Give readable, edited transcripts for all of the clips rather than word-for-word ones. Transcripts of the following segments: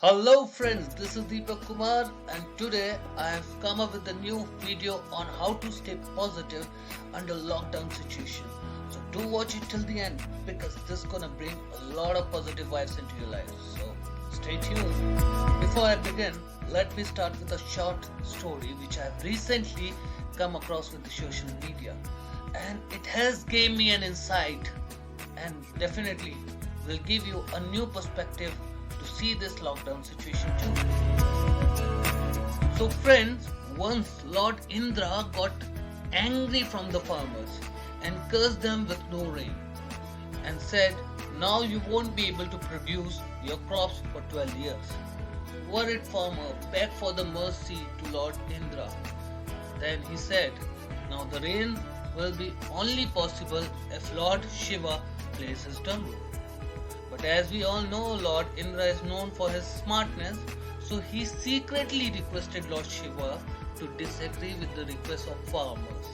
Hello friends, this is Deepak Kumar and today I have come up with a new video on how to stay positive under lockdown situation. So do watch it till the end because this is gonna bring a lot of positive vibes into your life. So stay tuned. Before I begin, let me start with a short story which I have recently come across with the social media and it has gave me an insight and definitely will give you a new perspective to see this lockdown situation too. So, friends, once Lord Indra got angry from the farmers and cursed them with no rain and said, now you won't be able to produce your crops for 12 years. Worried farmer begged for the mercy to Lord Indra. Then he said, now the rain will be only possible if Lord Shiva plays his drum. But as we all know, Lord Indra is known for his smartness, so he secretly requested Lord Shiva to disagree with the request of farmers.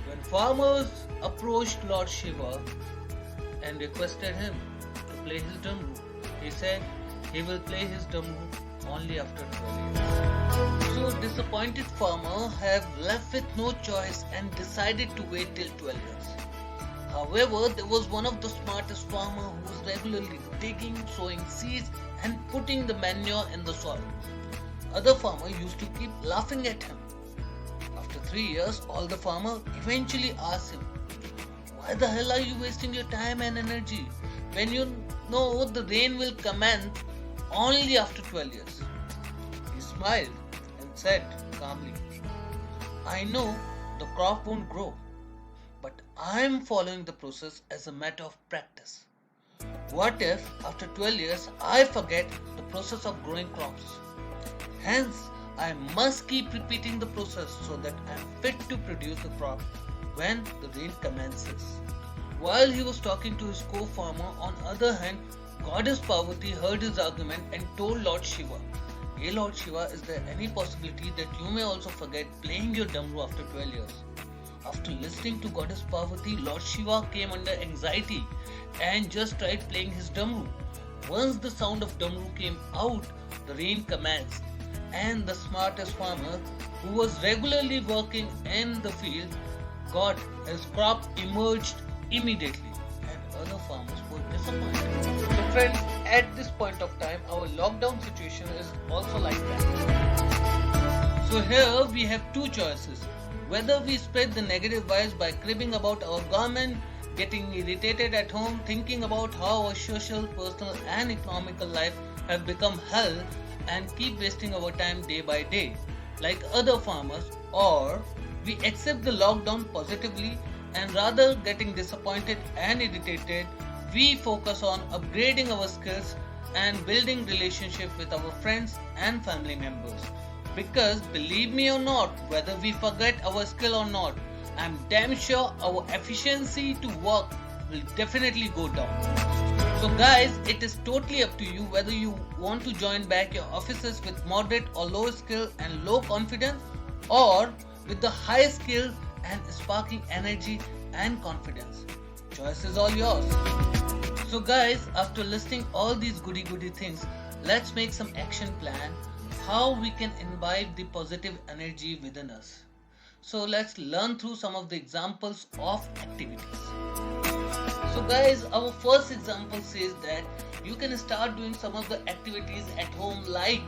When farmers approached Lord Shiva and requested him to play his damru, he said he will play his damru only after 12 years. So disappointed farmer have left with no choice and decided to wait till 12 years. However, there was one of the smartest farmer who was regularly digging, sowing seeds and putting the manure in the soil. Other farmer used to keep laughing at him. After 3 years, all the farmer eventually asked him, why the hell are you wasting your time and energy when you know the rain will commence only after 12 years? He smiled and said calmly, I know the crop won't grow, but I am following the process as a matter of practice. What if after 12 years I forget the process of growing crops? Hence, I must keep repeating the process so that I am fit to produce the crop when the rain commences. While he was talking to his co-farmer, on other hand, Goddess Parvati heard his argument and told Lord Shiva, hey Lord Shiva, is there any possibility that you may also forget playing your damru after 12 years? After listening to Goddess Parvati, Lord Shiva came under anxiety and just tried playing his damru. Once the sound of damru came out, the rain commenced and the smartest farmer who was regularly working in the field got his crop emerged immediately and other farmers were disappointed. So friends, at this point of time, our lockdown situation is also like that. So here we have two choices. Whether we spread the negative vibes by cribbing about our government, getting irritated at home, thinking about how our social, personal and economical life have become hell and keep wasting our time day by day like other farmers, or we accept the lockdown positively and rather getting disappointed and irritated, we focus on upgrading our skills and building relationship with our friends and family members. Because believe me or not, whether we forget our skill or not, I'm damn sure our efficiency to work will definitely go down. So guys, it is totally up to you whether you want to join back your offices with moderate or low skill and low confidence, or with the high skill and sparking energy and confidence. Choice is all yours. So guys, after listening all these goody things, let's make some action plan how we can imbibe the positive energy within us. So let's learn through some of the examples of activities. So guys, our first example says that you can start doing some of the activities at home like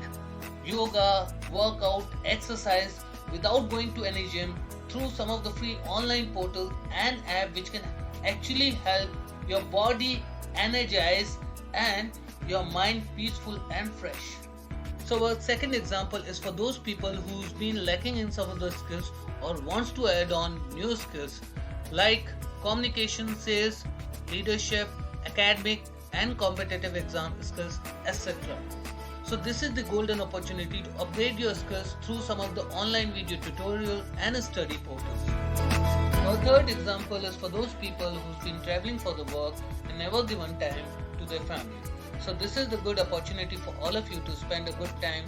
yoga, workout, exercise without going to any gym through some of the free online portals and app which can actually help your body energize and your mind peaceful and fresh. So our second example is for those people who's been lacking in some of the skills or wants to add on new skills like communication, sales, leadership, academic and competitive exam skills, etc. So this is the golden opportunity to upgrade your skills through some of the online video tutorial and study portals. Our third example is for those people who's been traveling for the work and never given time to their family. So this is the good opportunity for all of you to spend a good time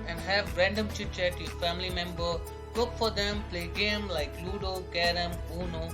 and have random chit chat with family member, cook for them, play game like Ludo, Carom, Uno,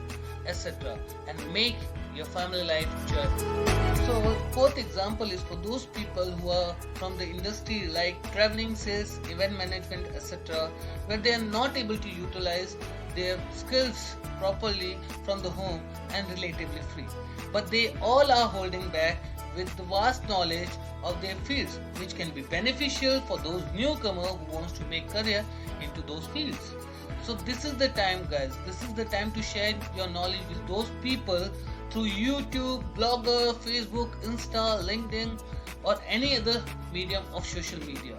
etc. and make your family life joyful. So fourth example is for those people who are from the industry like traveling, sales, event management, etc., where they are not able to utilize their skills properly from the home and relatively free. But they all are holding back with the vast knowledge of their fields, which can be beneficial for those newcomer who wants to make career into those fields. So this is the time, guys. This is the time to share your knowledge with those people through YouTube, Blogger, Facebook, Insta, LinkedIn, or any other medium of social media.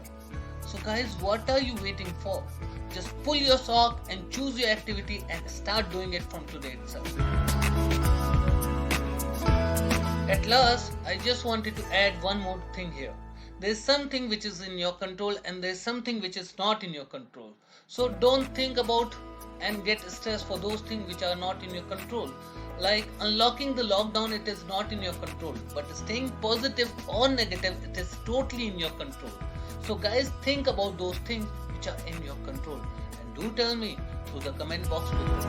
So guys, what are you waiting for? Just pull your sock and choose your activity and start doing it from today itself. At last, I just wanted to add one more thing here. There is something which is in your control and there is something which is not in your control. So don't think about and get stressed for those things which are not in your control. Like unlocking the lockdown, it is not in your control. But staying positive or negative, it is totally in your control. So guys, think about those things which are in your control. And do tell me through the comment box below.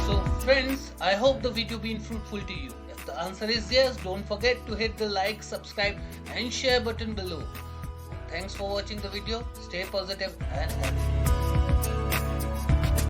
So friends, I hope the video been fruitful to you. If the answer is yes, don't forget to hit the like, subscribe and share button below. Thanks for watching the video. Stay positive and happy.